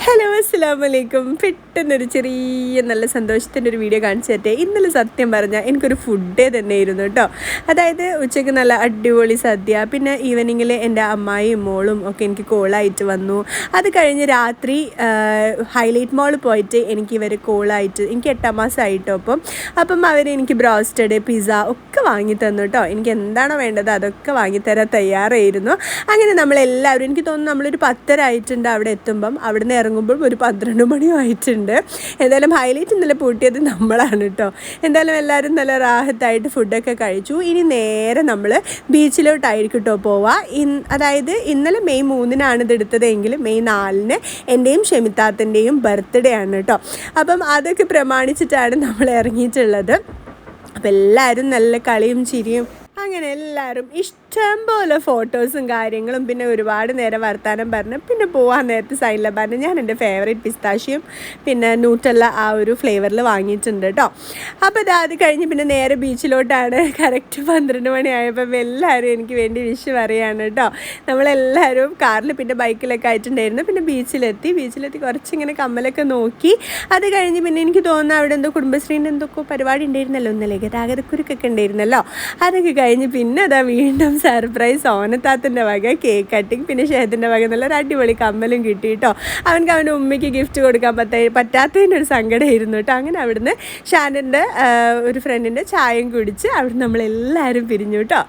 Hello അസ്സലാമു അലൈക്കും. പെട്ടെന്നൊരു ചെറിയ നല്ല സന്തോഷത്തിൻ്റെ ഒരു വീഡിയോ കാണിച്ചു തരട്ടെ. ഇന്നലെ സത്യം പറഞ്ഞാൽ എനിക്കൊരു ഫുഡേ തന്നെയായിരുന്നു കേട്ടോ. അതായത് ഉച്ചയ്ക്ക് നല്ല അടിപൊളി സദ്യ, പിന്നെ ഈവനിങ്ങിൽ എൻ്റെ അമ്മായിയും മോളും ഒക്കെ എനിക്ക് കോളായിട്ട് വന്നു. അത് കഴിഞ്ഞ് രാത്രി ഹൈലൈറ്റ് മോൾ പോയിട്ട് ഇവർ കോളായിട്ട് എനിക്ക് 8 മാസമായിട്ടോ. അപ്പം അവർ എനിക്ക് ബ്രോസ്റ്റഡ് പിസ്സ ഒക്കെ വാങ്ങി തന്നു കേട്ടോ. എനിക്ക് എന്താണോ വേണ്ടത് അതൊക്കെ വാങ്ങിത്തരാൻ തയ്യാറായിരുന്നു. അങ്ങനെ നമ്മളെല്ലാവരും, എനിക്ക് തോന്നുന്നു നമ്മളൊരു 10:30 ആയിട്ടുണ്ട് അവിടെ എത്തുമ്പം. അവിടുന്ന് ഇറങ്ങുമ്പോൾ ഒരു 12 മണിയും ആയിട്ടുണ്ട്. എന്തായാലും ഹൈലൈറ്റ് ഇന്നലെ പൂട്ടിയത് നമ്മളാണ് കേട്ടോ. എന്തായാലും എല്ലാവരും നല്ല റാഹത്തായിട്ട് ഫുഡൊക്കെ കഴിച്ചു. ഇനി നേരെ നമ്മൾ ബീച്ചിലോട്ടായിരിക്കും കേട്ടോ പോവുക. അതായത് ഇന്നലെ മെയ് 3-നാണ് ഇതെടുത്തതെങ്കിൽ മെയ് 4-ന് എൻ്റെയും ഷെമിത്താത്തിൻ്റെയും ബർത്ത്ഡേ ആണ് കേട്ടോ. അപ്പം അതൊക്കെ പ്രമാണിച്ചിട്ടാണ് നമ്മൾ ഇറങ്ങിയിട്ടുള്ളത്. അപ്പം എല്ലാവരും നല്ല കളിയും ചിരിയും അങ്ങനെ എല്ലാവരും ഇഷ്ടം പോലെ ഫോട്ടോസും കാര്യങ്ങളും, പിന്നെ ഒരുപാട് നേരം വർത്താനം പറഞ്ഞ് പിന്നെ പോകാൻ നേരത്തെ സൈഡിൽ പറഞ്ഞ് ഞാൻ എൻ്റെ ഫേവറേറ്റ് പിസ്താഷ്യം പിന്നെ ന്യൂട്ടെല്ല ആ ഒരു ഫ്ലേവറിൽ വാങ്ങിയിട്ടുണ്ട് കേട്ടോ. അപ്പോൾ അത് കഴിഞ്ഞ് പിന്നെ നേരെ ബീച്ചിലോട്ടാണ്. കറക്റ്റ് 12 മണിയായപ്പം എല്ലാവരും എനിക്ക് വേണ്ടി വിഷ് പറയുകയാണ് കേട്ടോ. നമ്മളെല്ലാവരും കാറിൽ പിന്നെ ബൈക്കിലൊക്കെ ആയിട്ടുണ്ടായിരുന്നു. പിന്നെ ബീച്ചിലെത്തി കുറച്ചിങ്ങനെ കമ്മലൊക്കെ നോക്കി. അത് കഴിഞ്ഞ് പിന്നെ എനിക്ക് തോന്നുന്നു അവിടെ എന്തോ കുടുംബശ്രീൻ്റെ എന്തൊക്കെ പരിപാടി ഉണ്ടായിരുന്നല്ലോ, ഇന്നലെ ഗതാഗതക്കുരുക്കൊക്കെ ഉണ്ടായിരുന്നല്ലോ. അതൊക്കെ കഴിഞ്ഞ് പിന്നെ അതാ വീണ്ടും സർപ്രൈസ് ഓനത്താത്തിൻ്റെ വക കേക്ക് കട്ടിങ്, പിന്നെ ഷേഹത്തിൻ്റെ വക നല്ലൊരു അടിപൊളി കമ്മലും കിട്ടി കേട്ടോ. അവൻ്റെ ഉമ്മയ്ക്ക് ഗിഫ്റ്റ് കൊടുക്കാൻ പറ്റാത്തതിൻ്റെ ഒരു സങ്കടമായിരുന്നു കേട്ടോ. അങ്ങനെ അവിടുന്ന് ഷാനിൻ്റെ ഒരു ഫ്രണ്ടിൻ്റെ ചായയും കുടിച്ച് അവിടുന്ന് നമ്മളെല്ലാവരും പിരിഞ്ഞു കേട്ടോ.